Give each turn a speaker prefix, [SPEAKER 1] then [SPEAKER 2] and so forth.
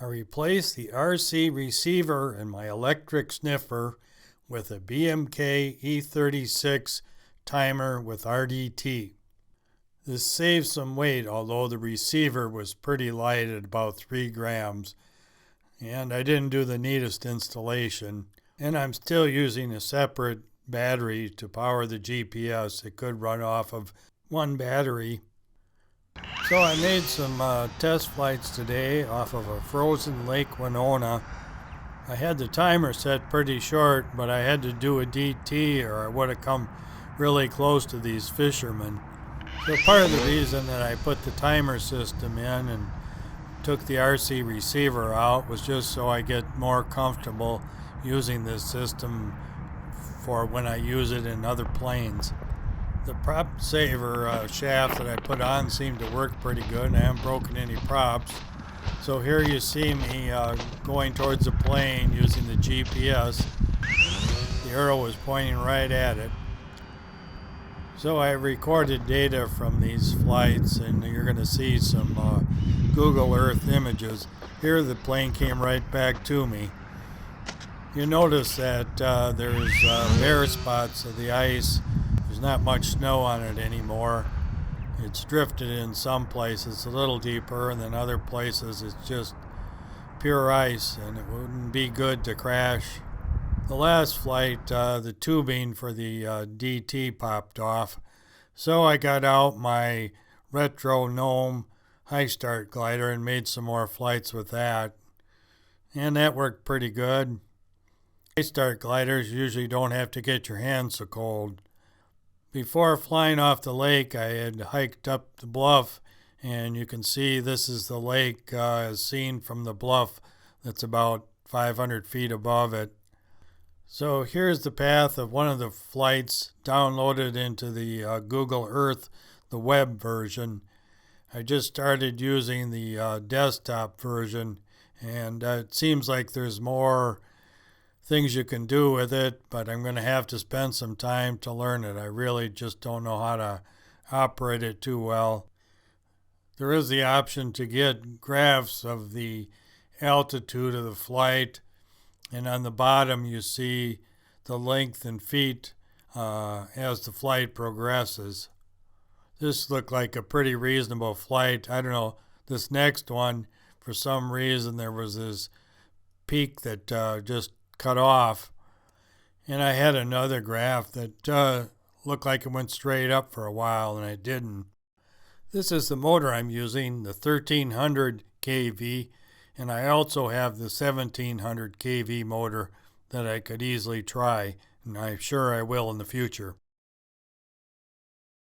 [SPEAKER 1] I replaced the RC receiver in my electric sniffer with a BMK E36 timer with RDT. This saves some weight, although the receiver was pretty light at about 3 grams, and I didn't do the neatest installation, and I'm still using a separate battery to power the GPS. It could run off of one battery. So I made some test flights today off of a frozen Lake Winona. I had the timer set pretty short, but I had to do a DT or I would have come really close to these fishermen. So part of the reason that I put the timer system in and took the RC receiver out was just so I get more comfortable using this system for when I use it in other planes. The prop saver shaft that I put on seemed to work pretty good, and I haven't broken any props. So here you see me going towards the plane using the GPS. The arrow was pointing right at it. So I recorded data from these flights, and you're going to see some Google Earth images. Here the plane came right back to me. You notice that there's bare spots of the ice. There's not much snow on it anymore. It's drifted in some places a little deeper, and then other places it's just pure ice, and it wouldn't be good to crash. The last flight, the tubing for the DT popped off, so I got out my retro gnome high start glider and made some more flights with that, and that worked pretty good. High start gliders usually don't have to get your hands so cold. Before flying off the lake, I had hiked up the bluff, and you can see this is the lake as seen from the bluff that's about 500 feet above it. So here's the path of one of the flights downloaded into the Google Earth, the web version. I just started using the desktop version, and it seems like there's more things you can do with it, but I'm going to have to spend some time to learn it. I really just don't know how to operate it too well. There is the option to get graphs of the altitude of the flight, and on the bottom you see the length in feet as the flight progresses. This looked like a pretty reasonable flight. I don't know, this next one, for some reason there was this peak that just cut off, and I had another graph that looked like it went straight up for a while, and it didn't. This is the motor I'm using, the 1300 kV, and I also have the 1700 kV motor that I could easily try, and I'm sure I will in the future.